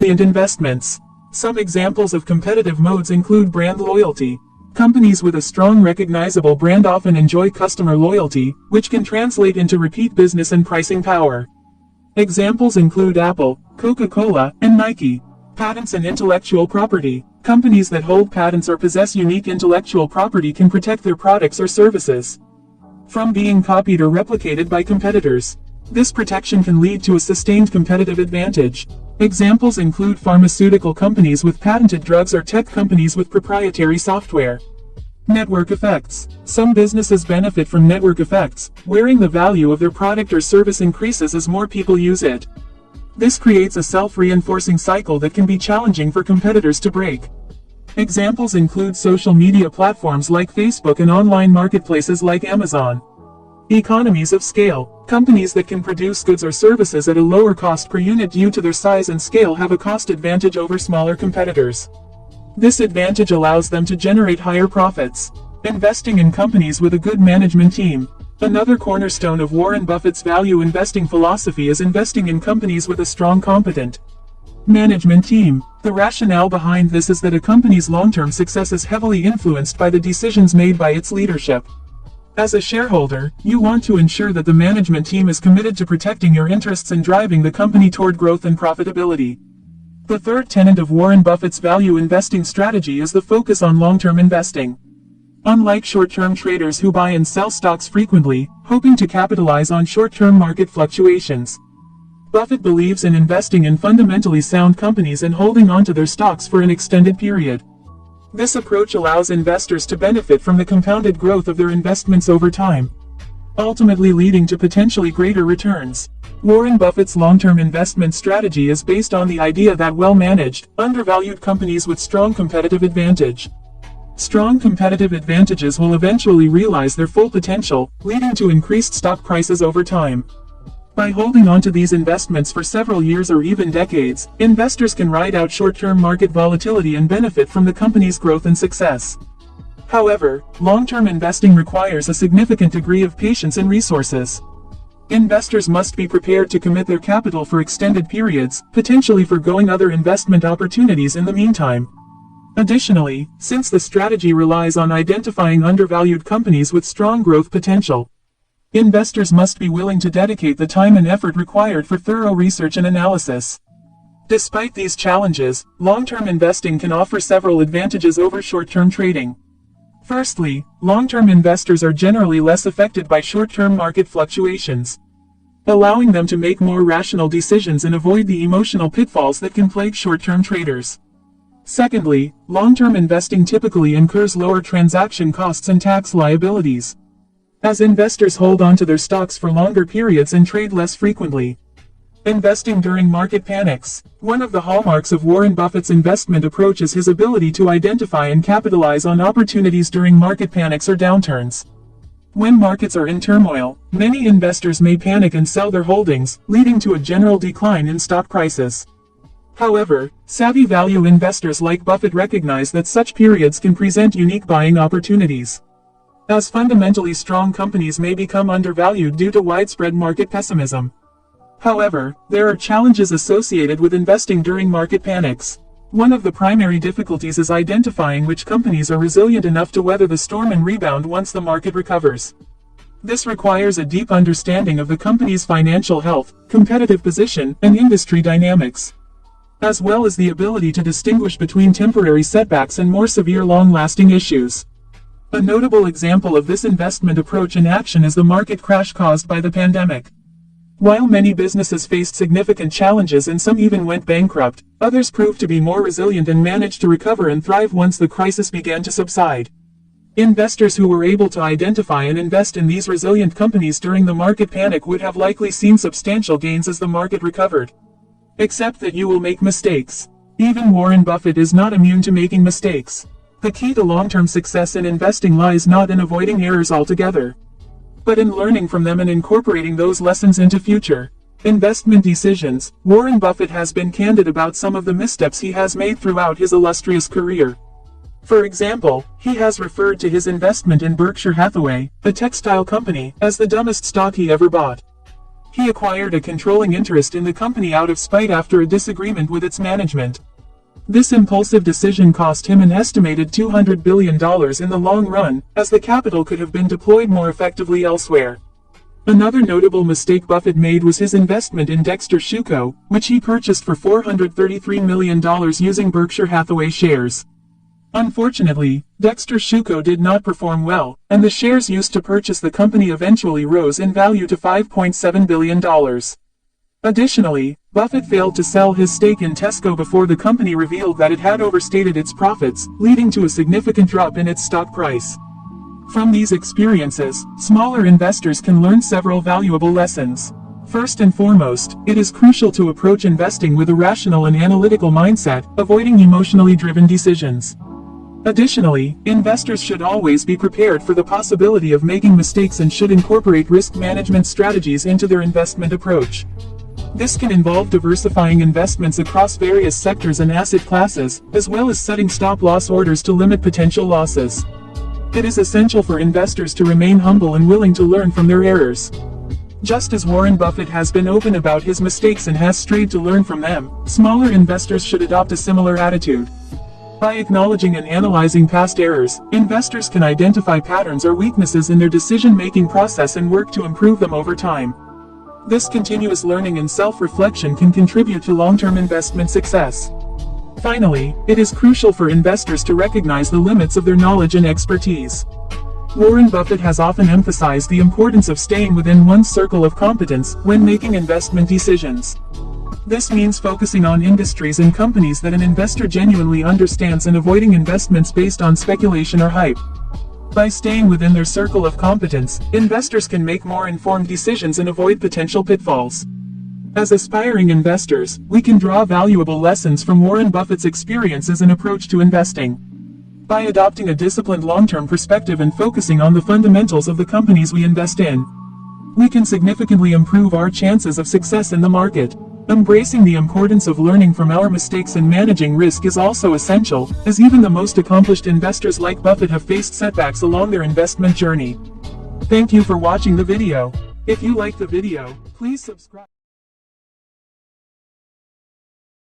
resilient investments. Some examples of competitive modes include brand loyalty. Companies with a strong recognizable brand often enjoy customer loyalty, which can translate into repeat business and pricing power. Examples include Apple, Coca-Cola, and Nike. Patents and intellectual property. Companies that hold patents or possess unique intellectual property can protect their products or services from being copied or replicated by competitors. This protection can lead to a sustained competitive advantage. Examples include pharmaceutical companies with patented drugs or tech companies with proprietary software. Network effects. Some businesses benefit from network effects, wherein the value of their product or service increases as more people use it. This creates a self-reinforcing cycle that can be challenging for competitors to break. Examples include social media platforms like Facebook and online marketplaces like Amazon. Economies of scale. Companies that can produce goods or services at a lower cost per unit due to their size and scale have a cost advantage over smaller competitors. This advantage allows them to generate higher profits. Investing in companies with a good management team. Another cornerstone of Warren Buffett's value investing philosophy is investing in companies with a strong, competent management team. The rationale behind this is that a company's long-term success is heavily influenced by the decisions made by its leadership. As a shareholder, you want to ensure that the management team is committed to protecting your interests and driving the company toward growth and profitability. The third tenet of Warren Buffett's value investing strategy is the focus on long-term investing. Unlike short-term traders who buy and sell stocks frequently, hoping to capitalize on short-term market fluctuations, Buffett believes in investing in fundamentally sound companies and holding onto their stocks for an extended period. This approach allows investors to benefit from the compounded growth of their investments over time, ultimately leading to potentially greater returns. Warren Buffett's long-term investment strategy is based on the idea that well-managed, undervalued companies with strong competitive advantages will eventually realize their full potential, leading to increased stock prices over time. By holding onto these investments for several years or even decades, investors can ride out short-term market volatility and benefit from the company's growth and success. However, long-term investing requires a significant degree of patience and resources. Investors must be prepared to commit their capital for extended periods, potentially foregoing other investment opportunities in the meantime. Additionally, since the strategy relies on identifying undervalued companies with strong growth potential, investors must be willing to dedicate the time and effort required for thorough research and analysis. Despite these challenges, long-term investing can offer several advantages over short-term trading. Firstly, long-term investors are generally less affected by short-term market fluctuations, allowing them to make more rational decisions and avoid the emotional pitfalls that can plague short-term traders. Secondly, long-term investing typically incurs lower transaction costs and tax liabilities, as investors hold on to their stocks for longer periods and trade less frequently. Investing during market panics. One of the hallmarks of Warren Buffett's investment approach is his ability to identify and capitalize on opportunities during market panics or downturns. When markets are in turmoil, many investors may panic and sell their holdings, leading to a general decline in stock prices. However, savvy value investors like Buffett recognize that such periods can present unique buying opportunities, as fundamentally strong companies may become undervalued due to widespread market pessimism. However, there are challenges associated with investing during market panics. One of the primary difficulties is identifying which companies are resilient enough to weather the storm and rebound once the market recovers. This requires a deep understanding of the company's financial health, competitive position, and industry dynamics, as well as the ability to distinguish between temporary setbacks and more severe long-lasting issues. A notable example of this investment approach in action is the market crash caused by the pandemic. While many businesses faced significant challenges and some even went bankrupt, others proved to be more resilient and managed to recover and thrive once the crisis began to subside. Investors who were able to identify and invest in these resilient companies during the market panic would have likely seen substantial gains as the market recovered. Except that you will make mistakes. Even Warren Buffett is not immune to making mistakes. The key to long-term success in investing lies not in avoiding errors altogether, but in learning from them and incorporating those lessons into future investment decisions. Warren Buffett has been candid about some of the missteps he has made throughout his illustrious career. For example, he has referred to his investment in Berkshire Hathaway, a textile company, as the dumbest stock he ever bought. He acquired a controlling interest in the company out of spite after a disagreement with its management. This impulsive decision cost him an estimated $200 billion in the long run, as the capital could have been deployed more effectively elsewhere. Another notable mistake Buffett made was his investment in Dexter Shuko, which he purchased for $433 million using Berkshire Hathaway shares. Unfortunately, Dexter Shuko did not perform well, and the shares used to purchase the company eventually rose in value to $5.7 billion. Additionally, Buffett failed to sell his stake in Tesco before the company revealed that it had overstated its profits, leading to a significant drop in its stock price. From these experiences, smaller investors can learn several valuable lessons. First and foremost, it is crucial to approach investing with a rational and analytical mindset, avoiding emotionally driven decisions. Additionally, investors should always be prepared for the possibility of making mistakes and should incorporate risk management strategies into their investment approach. This can involve diversifying investments across various sectors and asset classes, as well as setting stop-loss orders to limit potential losses. It is essential for investors to remain humble and willing to learn from their errors. Just as Warren Buffett has been open about his mistakes and has strayed to learn from them, smaller investors should adopt a similar attitude. By acknowledging and analyzing past errors, investors can identify patterns or weaknesses in their decision-making process and work to improve them over time. This continuous learning and self-reflection can contribute to long-term investment success. Finally, it is crucial for investors to recognize the limits of their knowledge and expertise. Warren Buffett has often emphasized the importance of staying within one's circle of competence when making investment decisions. This means focusing on industries and companies that an investor genuinely understands and avoiding investments based on speculation or hype. By staying within their circle of competence, investors can make more informed decisions and avoid potential pitfalls. As aspiring investors, we can draw valuable lessons from Warren Buffett's experiences and approach to investing. By adopting a disciplined long-term perspective and focusing on the fundamentals of the companies we invest in, we can significantly improve our chances of success in the market. Embracing the importance of learning from our mistakes and managing risk is also essential, as even the most accomplished investors like Buffett have faced setbacks along their investment journey. Thank you for watching the video. If you liked the video, please subscribe.